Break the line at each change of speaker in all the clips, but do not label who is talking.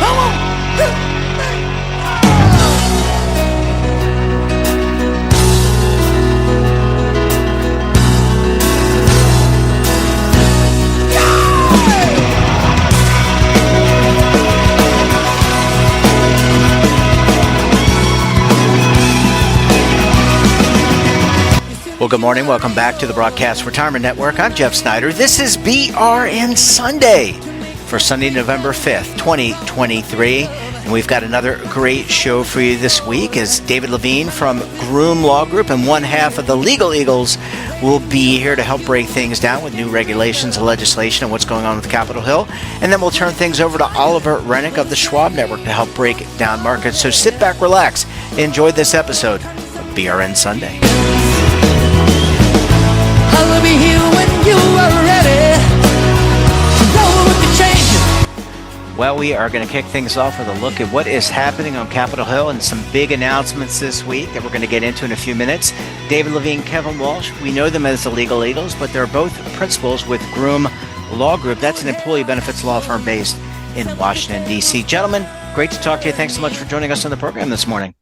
Come on.
Well, good morning. Welcome back to the Broadcast Retirement Network. I'm Jeff Snyder. This is BRN Sunday for Sunday, November 5th, 2023. And we've got another great show for you this week as David Levine from Groom Law Group and one half of the Legal Eagles will be here to help break things down with new regulations and legislation and what's going on with Capitol Hill. And then we'll turn things over to Oliver Renick of the Schwab Network to help break down markets. So sit back, relax, enjoy this episode of BRN Sunday.
I'll be here when you are ready. Roll with the change.
Well, we are going to kick things off with a look at what is happening on Capitol Hill and some big announcements this week that we're going to get into in a few minutes. David Levine, Kevin Walsh, we know them as the Legal Eagles, but they're both principals with Groom Law Group. That's an employee benefits law firm based in Washington, D.C. Gentlemen, great to talk to you. Thanks so much for joining us on the program this morning.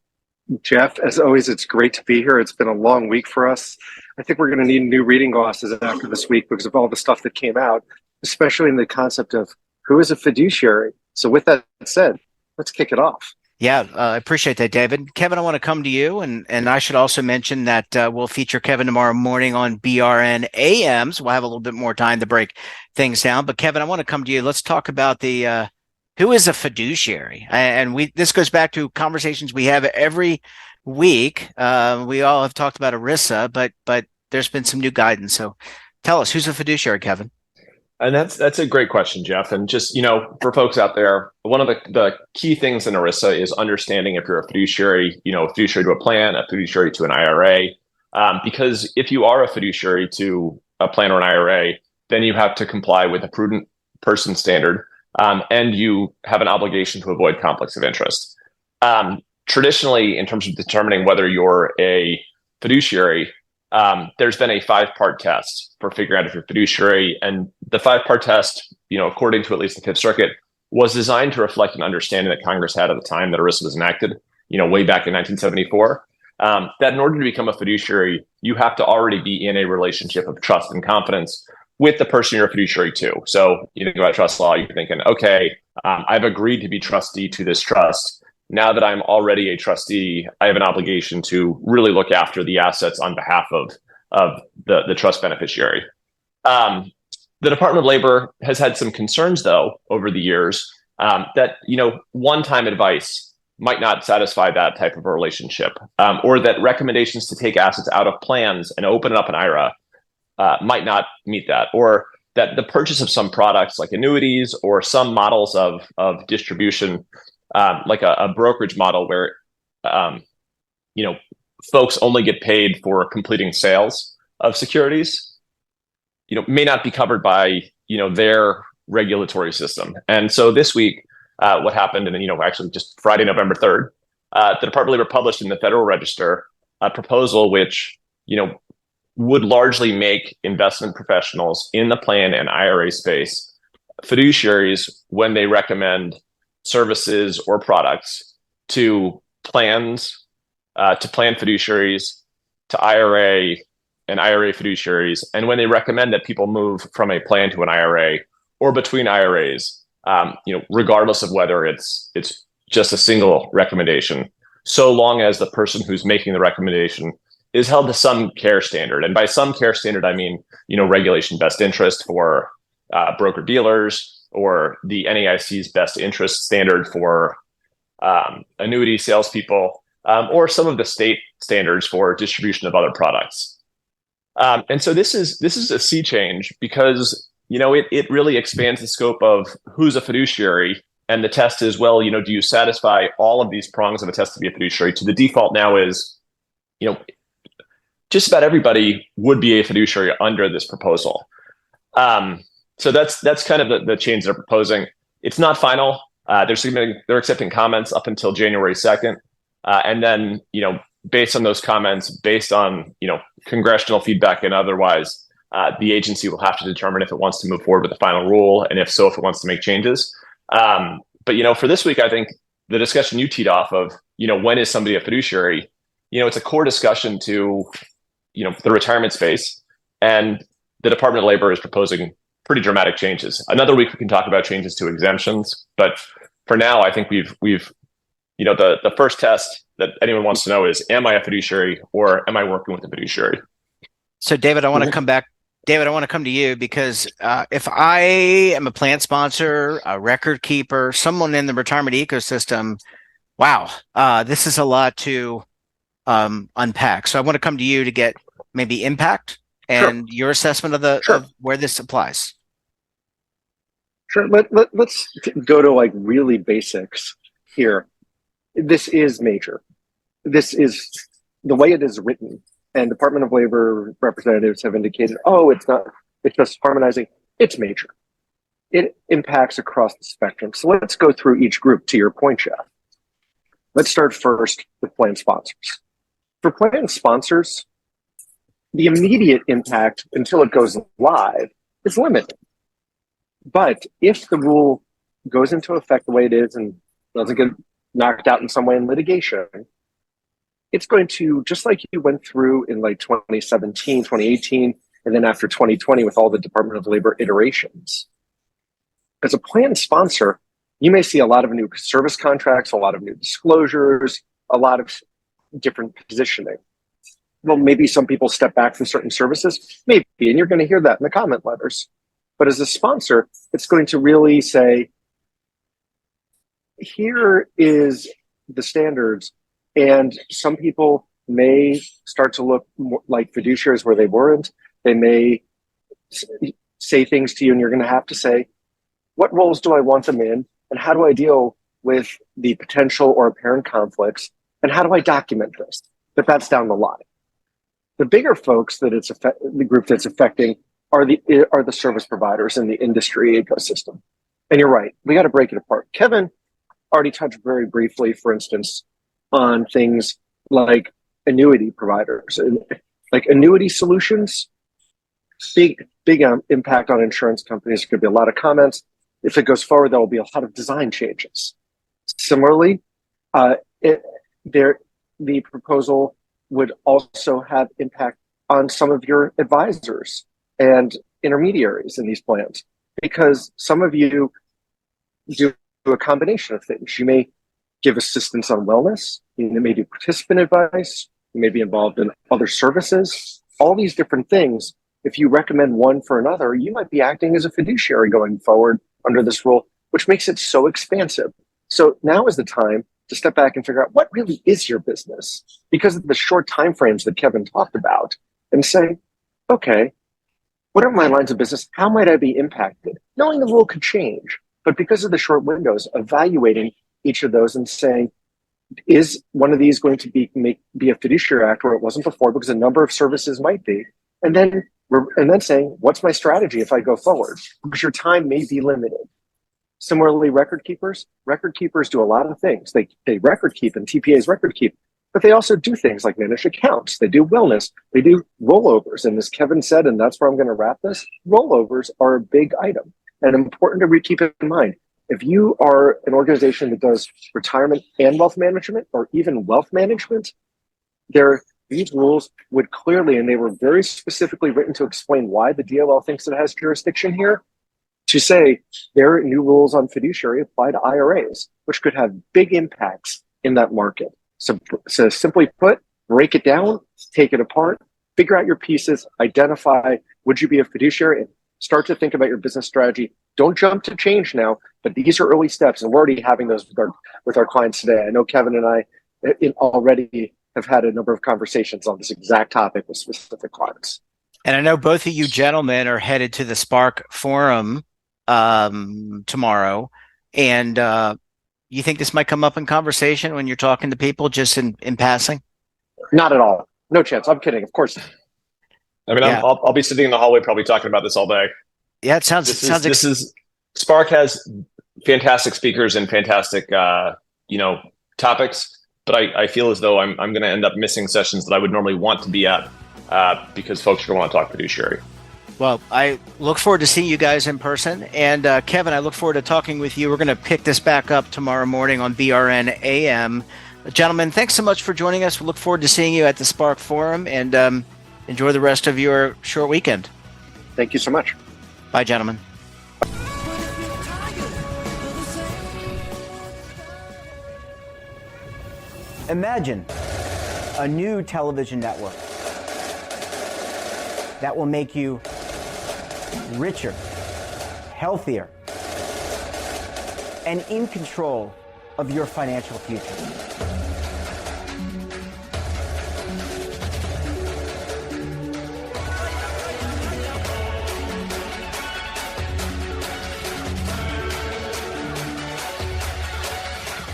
Jeff, as always, it's great to be here. It's been a long week for us. I think we're going to need new reading glasses after this week because of all the stuff that came out, especially in the concept of who is a fiduciary. So with that said, let's kick it off.
Yeah, I appreciate that, David. Kevin, I want to come to you, and I should also mention that we'll feature Kevin tomorrow morning on BRN AM, so we'll have a little bit more time to break things down. But Kevin, I want to come to you. Let's talk about the who is a fiduciary, and this goes back to conversations we have every week. We all have talked about ERISA, but there's been some new guidance. So tell us, who's a fiduciary, Kevin?
And that's a great question, Jeff. And just, for folks out there, one of the key things in ERISA is understanding if you're a fiduciary, a fiduciary to a plan, a fiduciary to an IRA. Because if you are a fiduciary to a plan or an IRA, then you have to comply with a prudent person standard, and you have an obligation to avoid conflicts of interest. Traditionally, in terms of determining whether you're a fiduciary, there's been a 5-part test for figuring out if you're a fiduciary. And the 5-part test, according to at least the Fifth Circuit, was designed to reflect an understanding that Congress had at the time that ERISA was enacted, way back in 1974, that in order to become a fiduciary, you have to already be in a relationship of trust and confidence with the person you're a fiduciary to. So you think about trust law, you're thinking, okay, I've agreed to be trustee to this trust. Now that I'm already a trustee, I have an obligation to really look after the assets on behalf of the trust beneficiary. The Department of Labor has had some concerns, though, over the years that one-time advice might not satisfy that type of a relationship, or that recommendations to take assets out of plans and open up an IRA might not meet that, or that the purchase of some products like annuities or some models of distribution, like a brokerage model where, folks only get paid for completing sales of securities, may not be covered by, their regulatory system. And so this week, what happened, and actually just Friday, November 3rd, the Department of Labor published in the Federal Register a proposal which, would largely make investment professionals in the plan and IRA space fiduciaries when they recommend services or products to plans, to plan fiduciaries, to IRA and IRA fiduciaries, and when they recommend that people move from a plan to an IRA or between IRAs, regardless of whether it's just a single recommendation, so long as the person who's making the recommendation is held to some care standard. And by some care standard, I mean, regulation best interest for broker dealers, or the NAIC's best interest standard for annuity salespeople, or some of the state standards for distribution of other products. And so this is a sea change because, it really expands the scope of who's a fiduciary. And the test is, well, do you satisfy all of these prongs of a test to be a fiduciary? To the default now is, just about everybody would be a fiduciary under this proposal. So that's kind of the change they're proposing. It's not final. They're accepting comments up until January 2nd. And then, based on those comments, based on, congressional feedback and otherwise, the agency will have to determine if it wants to move forward with the final rule. And if so, if it wants to make changes. But, for this week, I think the discussion you teed off of, when is somebody a fiduciary? It's a core discussion to, the retirement space. And the Department of Labor is proposing pretty dramatic changes. Another week we can talk about changes to exemptions. But for now, I think we've the first test that anyone wants to know is, am I a fiduciary or am I working with a fiduciary?
So, David, I want to come back. David, I want to come to you because if I am a plan sponsor, a record keeper, someone in the retirement ecosystem, wow, this is a lot to unpack. So I want to come to you to get maybe impact and your assessment of of where this applies.
Sure. Let's go to like really basics here. This is major. This is the way it is written. And Department of Labor representatives have indicated, it's not, it's just harmonizing. It's major. It impacts across the spectrum. So let's go through each group to your point, Jeff. Let's start first with plan sponsors. For plan sponsors, the immediate impact until it goes live is limited. But if the rule goes into effect the way it is and doesn't get knocked out in some way in litigation, it's going to, just like you went through in like 2017, 2018, and then after 2020 with all the Department of Labor iterations. As a plan sponsor, you may see a lot of new service contracts, a lot of new disclosures, a lot of different positioning. Well, maybe some people step back from certain services, maybe, and you're going to hear that in the comment letters. But as a sponsor, it's going to really say, here is the standards. And some people may start to look more like fiduciaries where they weren't. They may say things to you, and you're going to have to say, what roles do I want them in? And how do I deal with the potential or apparent conflicts? And how do I document this? But that's down the line. The bigger folks that the group that's affecting are the service providers in the industry ecosystem. And you're right, we got to break it apart. Kevin already touched very briefly, for instance, on things like annuity providers and like annuity solutions. Big impact on insurance companies. There could be a lot of comments. If it goes forward, there will be a lot of design changes. Similarly, the proposal would also have impact on some of your advisors and intermediaries in these plans, because some of you do a combination of things. You may give assistance on wellness, you may do participant advice, you may be involved in other services, all these different things. If you recommend one for another, you might be acting as a fiduciary going forward under this rule, which makes it so expansive. So now is the time to step back and figure out what really is your business, because of the short timeframes that Kevin talked about, and say, okay, what are my lines of business? How might I be impacted? Knowing the rule could change, but because of the short windows, evaluating each of those and saying, is one of these going to be a fiduciary act where it wasn't before, because a number of services might be, and then saying, what's my strategy if I go forward? Because your time may be limited. Similarly, record keepers do a lot of things. They record keep, and TPAs record keep, but they also do things like manage accounts. They do wellness. They do rollovers. And as Kevin said, and that's where I'm going to wrap this, rollovers are a big item and important to keep in mind. If you are an organization that does retirement and wealth management, or even wealth management, these rules would clearly, and they were very specifically written to explain why the DOL thinks it has jurisdiction here, to say their new rules on fiduciary apply to IRAs, which could have big impacts in that market. So simply put, break it down, take it apart, figure out your pieces, identify, would you be a fiduciary, and start to think about your business strategy. Don't jump to change now, but these are early steps, and we're already having those with our clients today. I know Kevin and I already have had a number of conversations on this exact topic with specific clients.
And I know both of you gentlemen are headed to the Spark Forum tomorrow. And you think this might come up in conversation when you're talking to people, just in passing?
Not at all. No chance. I'm kidding. Of course.
I mean, yeah. I'll be sitting in the hallway probably talking about this all day.
Yeah, it sounds.
Spark has fantastic speakers and fantastic topics, but I feel as though I'm going to end up missing sessions that I would normally want to be at because folks are going to want to talk fiduciary.
Well, I look forward to seeing you guys in person. And Kevin, I look forward to talking with you. We're going to pick this back up tomorrow morning on BRN AM. Gentlemen, thanks so much for joining us. We look forward to seeing you at the Spark Forum, and enjoy the rest of your short weekend.
Thank you so much.
Bye, gentlemen.
Imagine a new television network that will make you richer, healthier, and in control of your financial future.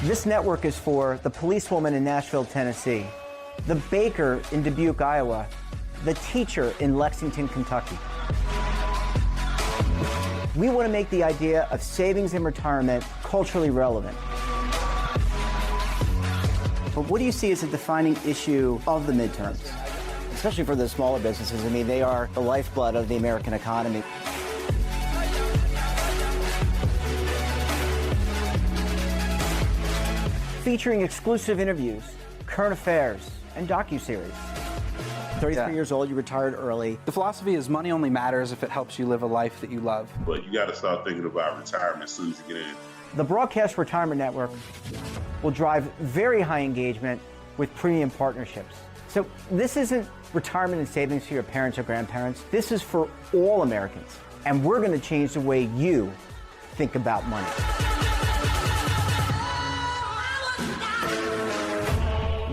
This network is for the policewoman in Nashville, Tennessee, the baker in Dubuque, Iowa, the teacher in Lexington, Kentucky. We want to make the idea of savings and retirement culturally relevant. But what do you see as a defining issue of the midterms? Especially for the smaller businesses. I mean, they are the lifeblood of the American economy. Featuring exclusive interviews, current affairs, and docuseries. 33 years old, you retired early.
The philosophy is money only matters if it helps you live a life that you love.
But you got to start thinking about retirement as soon as you get in.
The Broadcast Retirement Network will drive very high engagement with premium partnerships. So this isn't retirement and savings for your parents or grandparents. This is for all Americans. And we're going to change the way you think about money.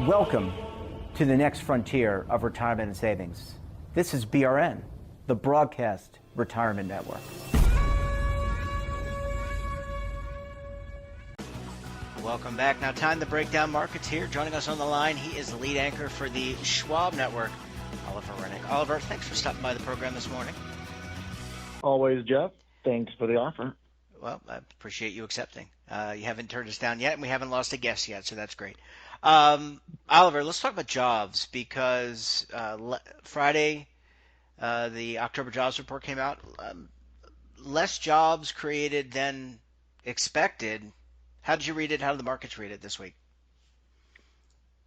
Welcome to the next frontier of retirement and savings. This is BRN, the Broadcast Retirement Network.
Welcome back. Now time to break down markets here. Joining us on the line, he is the lead anchor for the Schwab Network, Oliver Renick. Oliver, thanks for stopping by the program this morning.
Always, Jeff. Thanks for the offer.
Well, I appreciate you accepting. You haven't turned us down yet, and we haven't lost a guest yet, so that's great. Oliver, let's talk about jobs, because Friday, the October jobs report came out. Less jobs created than expected. How did you read it? How did the markets read it this week?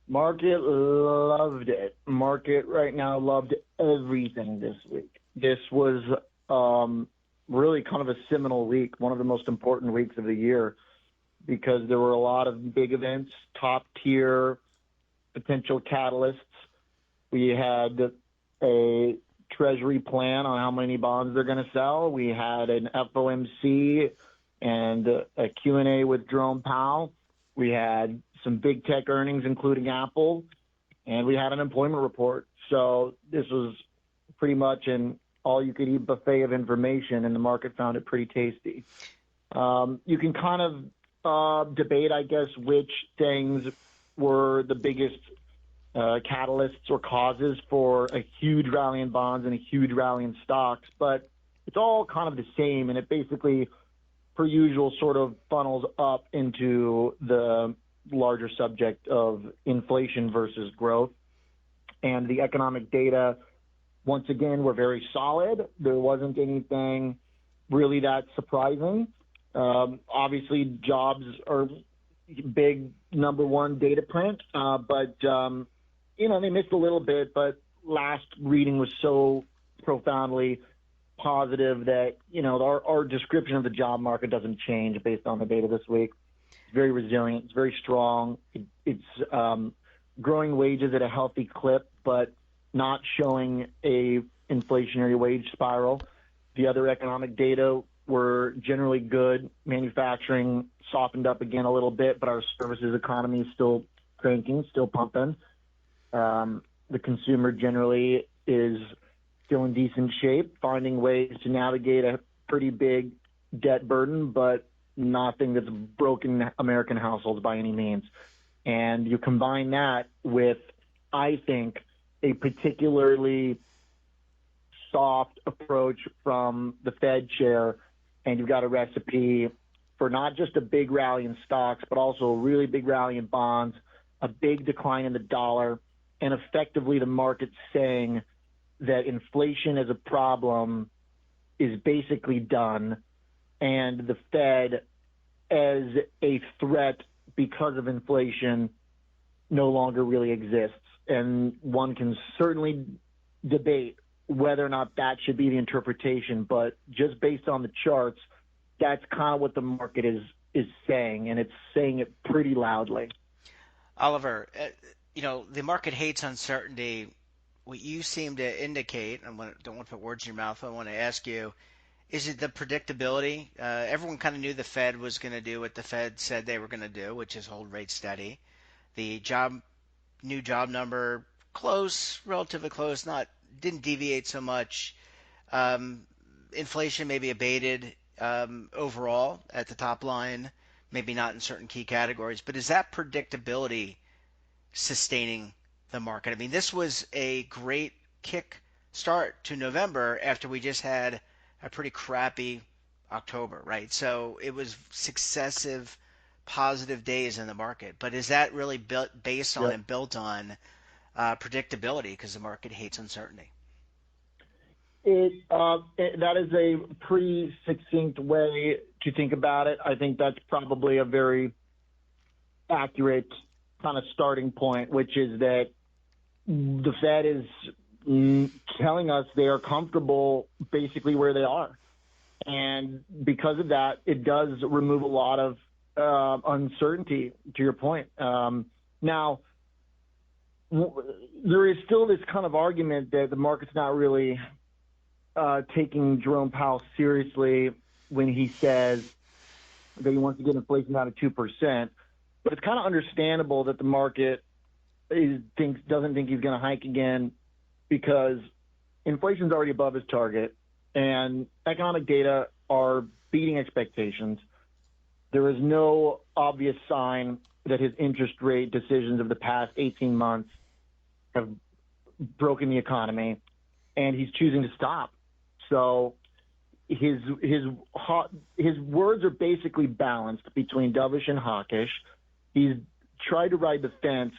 Market loved it. Market right now loved everything this week. This was really kind of a seminal week, one of the most important weeks of the year, because there were a lot of big events, top-tier potential catalysts. We had a Treasury plan on how many bonds they're going to sell. We had an FOMC and a Q&A with Jerome Powell. We had some big tech earnings, including Apple, and we had an employment report. So this was pretty much an all-you-could-eat buffet of information, and the market found it pretty tasty. You can kind of debate, I guess, which things were the biggest catalysts or causes for a huge rally in bonds and a huge rally in stocks, but it's all kind of the same, and it basically, per usual, sort of funnels up into the larger subject of inflation versus growth. And the economic data, once again, were very solid. There wasn't anything really that surprising. Obviously, jobs are big number one data print, but they missed a little bit. But last reading was so profoundly positive that our description of the job market doesn't change based on the data this week. It's very resilient. It's very strong. It's growing wages at a healthy clip, but not showing a inflationary wage spiral. The other economic data were generally good. Manufacturing softened up again a little bit, but our services economy is still cranking, still pumping. The consumer generally is still in decent shape, finding ways to navigate a pretty big debt burden, but nothing that's broken American households by any means. And you combine that with, I think, a particularly soft approach from the Fed chair, and you've got a recipe for not just a big rally in stocks, but also a really big rally in bonds, a big decline in the dollar, and effectively the market saying that inflation as a problem is basically done, and the Fed as a threat because of inflation no longer really exists. And one can certainly debate whether or not that should be the interpretation, but just based on the charts, that's kind of what the market is saying, and it's saying it pretty loudly.
Oliver, the market hates uncertainty. What you seem to indicate, don't want to put words in your mouth, I want to ask you, is it the predictability? Everyone kind of knew the Fed was going to do what the Fed said they were going to do, which is hold rates steady. The new job number, close, relatively close, didn't deviate so much. Inflation maybe abated overall at the top line, maybe not in certain key categories, but is that predictability sustaining the market? I mean, this was a great kick start to November after we just had a pretty crappy October, right? So it was successive positive days in the market. But is that really based on and built on predictability because the market hates uncertainty?
That is a pretty succinct way to think about it. I think that's probably a very accurate kind of starting point, which is that the Fed is telling us they are comfortable basically where they are. And because of that, it does remove a lot of uncertainty, to your point. Now, there is still this kind of argument that the market's not really taking Jerome Powell seriously when he says that he wants to get inflation down to 2%. But it's kind of understandable that the market doesn't think he's going to hike again because inflation's already above his target and economic data are beating expectations. There is no obvious sign that his interest rate decisions of the past 18 months have broken the economy, and he's choosing to stop. So his words are basically balanced between dovish and hawkish. He's tried to ride the fence,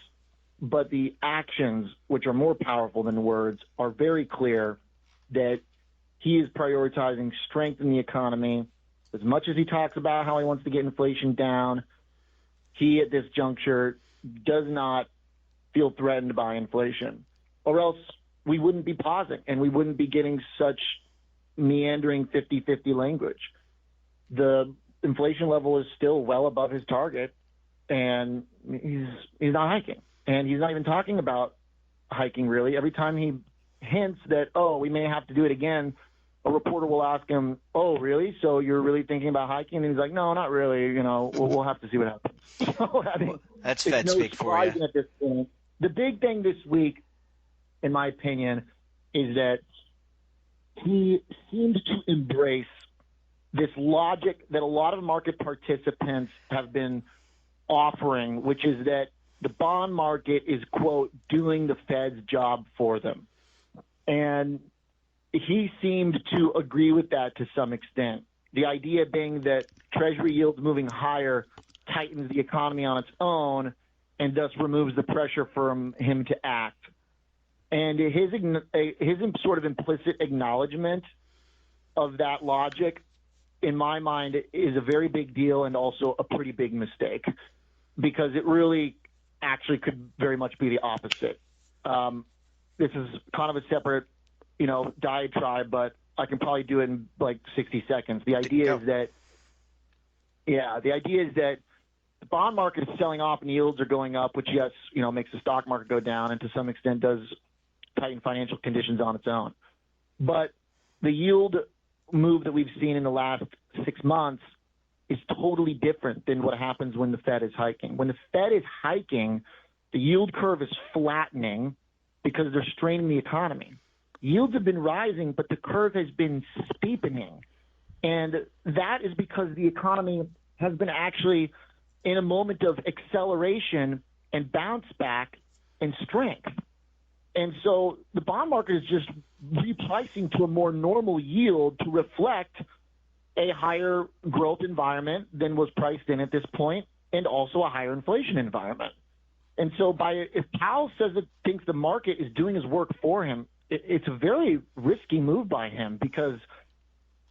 but the actions, which are more powerful than words, are very clear that he is prioritizing strength in the economy. As much as he talks about how he wants to get inflation down, he at this juncture does not feel threatened by inflation, or else we wouldn't be pausing and we wouldn't be getting such meandering 50-50 language. The inflation level is still well above his target, and he's not hiking. And he's not even talking about hiking, really. Every time he hints that, we may have to do it again, a reporter will ask him, really? So you're really thinking about hiking? And he's like, no, not really. We'll have to see what happens. So, I mean,
that's Fed speak for you.
At this point. The big thing this week, in my opinion, is that he seems to embrace this logic that a lot of market participants have been offering, which is that the bond market is, quote, doing the Fed's job for them. And he seemed to agree with that to some extent. The idea being that Treasury yields moving higher tightens the economy on its own and thus removes the pressure from him to act. And his sort of implicit acknowledgement of that logic, in my mind, is a very big deal and also a pretty big mistake, because it really actually could very much be the opposite. This is kind of a separate, diatribe, but I can probably do it in like 60 seconds. The idea is that the bond market is selling off and yields are going up, which makes the stock market go down and to some extent does tighten financial conditions on its own. But the yield move that we've seen in the last 6 months is totally different than what happens when the Fed is hiking. When the Fed is hiking, the yield curve is flattening because they're straining the economy. Yields have been rising, but the curve has been steepening. And that is because the economy has been actually in a moment of acceleration and bounce back and strength. And so the bond market is just repricing to a more normal yield to reflect a higher growth environment than was priced in at this point, and also a higher inflation environment. And so if Powell says that thinks the market is doing his work for him, it's a very risky move by him because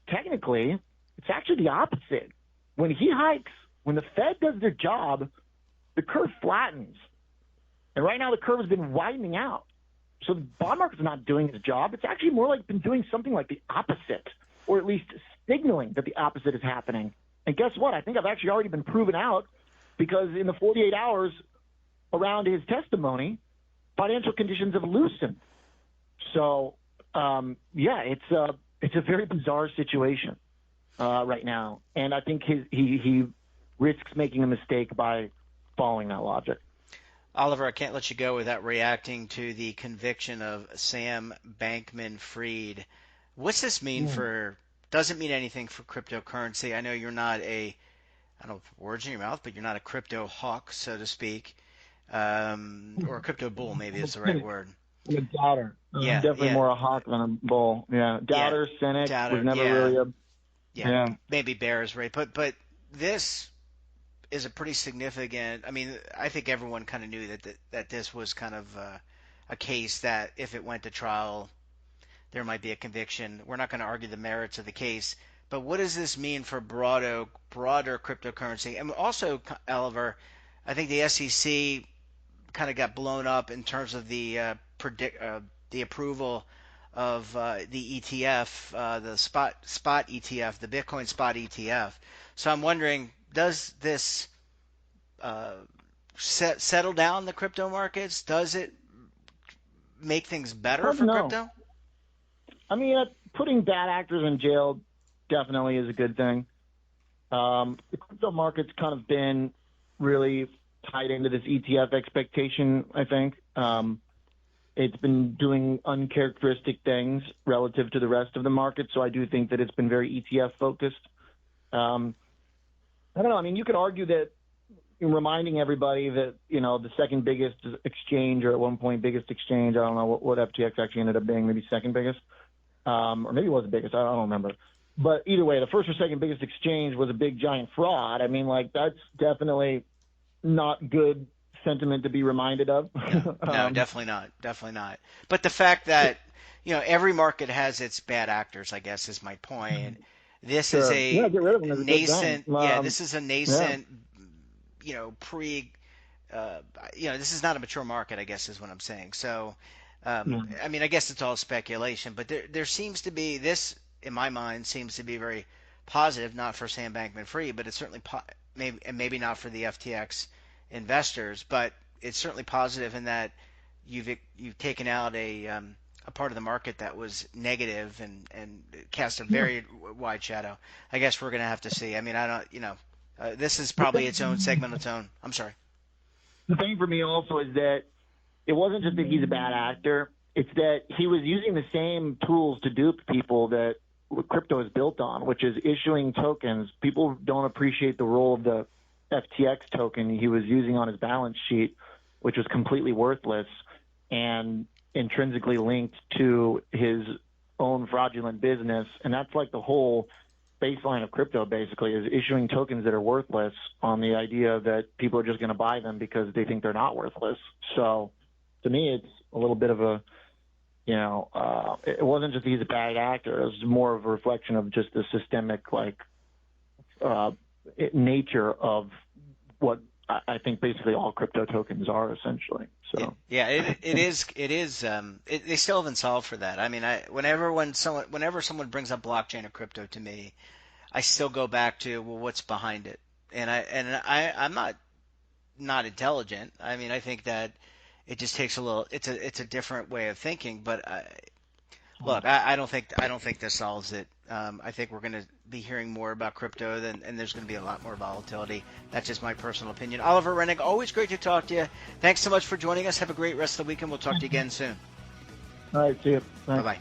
technically it's actually the opposite. When he hikes, when the Fed does their job, the curve flattens. And right now the curve has been widening out. So the bond market's not doing its job. It's actually more like been doing something like the opposite, or at least signaling that the opposite is happening. And guess what? I think I've actually already been proven out because in the 48 hours around his testimony, financial conditions have loosened. So, it's a very bizarre situation right now. And I think he risks making a mistake by following that logic.
Oliver, I can't let you go without reacting to the conviction of Sam Bankman-Fried. What's this mean for? Doesn't mean anything for cryptocurrency. I know you're not I don't know if words in your mouth, but you're not a crypto hawk, so to speak, or a crypto bull, maybe is the right word.
I'm a doubter.
Yeah,
I'm definitely more a hawk than a bull. Yeah, doubter, cynic. Was never really a.
Maybe bear is right, but this is a pretty significant. I mean, I think everyone kind of knew that this was kind of a case that if it went to trial, there might be a conviction. We're not going to argue the merits of the case, but what does this mean for broader cryptocurrency? And also, Oliver, I think the SEC kind of got blown up in terms of the approval of the ETF, the spot ETF, the Bitcoin spot ETF. So I'm wondering, does this settle down the crypto markets? Does it make things better for crypto?
I mean, putting bad actors in jail definitely is a good thing. The crypto market's kind of been really tied into this ETF expectation, I think. It's been doing uncharacteristic things relative to the rest of the market, so I do think that it's been very ETF focused. I don't know. I mean, you could argue that reminding everybody that, the second biggest exchange, or at one point biggest exchange, I don't know what FTX actually ended up being, maybe second biggest, or maybe it was the biggest, I don't remember. But either way, the first or second biggest exchange was a big giant fraud. I mean, that's definitely not good sentiment to be reminded of.
No, definitely not. But the fact that, every market has its bad actors, I guess, is my point. This is a nascent. This is a nascent. This is not a mature market, I guess, is what I'm saying. So, I mean, I guess it's all speculation, but there seems to be this, in my mind, seems to be very positive, not for Sam Bankman-Fried, but it's certainly maybe not for the FTX investors, but it's certainly positive in that you've taken out a part of the market that was negative and cast a very wide shadow. I guess we're going to have to see. I mean, I don't, this is probably its own segment, its own. I'm sorry.
The thing for me also is that it wasn't just that he's a bad actor. It's that he was using the same tools to dupe people that crypto is built on, which is issuing tokens. People don't appreciate the role of the FTX token he was using on his balance sheet, which was completely worthless and intrinsically linked to his own fraudulent business. And that's like the whole baseline of crypto, basically, is issuing tokens that are worthless on the idea that people are just going to buy them because they think they're not worthless. So to me, it's a little bit of a, it wasn't just he's a bad actor. It was more of a reflection of just the systemic, nature of what I think basically all crypto tokens are, essentially. So
it is. They still haven't solved for that. I mean, whenever someone brings up blockchain or crypto to me, I still go back to, well, what's behind it? And I'm not intelligent. I mean, I think that it just takes a little. It's a different way of thinking. But look, I don't think this solves it. I think we're going to be hearing more about crypto, and there's going to be a lot more volatility. That's just my personal opinion. Oliver Renick, always great to talk to you. Thanks so much for joining us. Have a great rest of the weekend. We'll talk to you again soon.
All right, see you.
Bye-bye.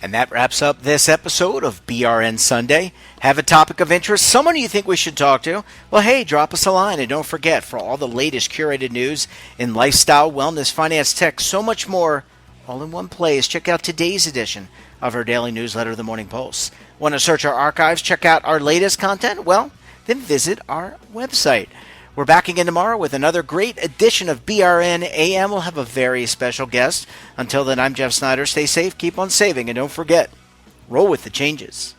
And that wraps up this episode of BRN Sunday. Have a topic of interest, someone you think we should talk to? Well, hey, drop us a line. And don't forget, for all the latest curated news in lifestyle, wellness, finance, tech, so much more, all in one place, check out today's edition of our daily newsletter, The Morning Pulse. Want to search our archives, check out our latest content? Well, then visit our website. We're back again tomorrow with another great edition of BRN AM. We'll have a very special guest. Until then, I'm Jeff Snyder. Stay safe, keep on saving, and don't forget, roll with the changes.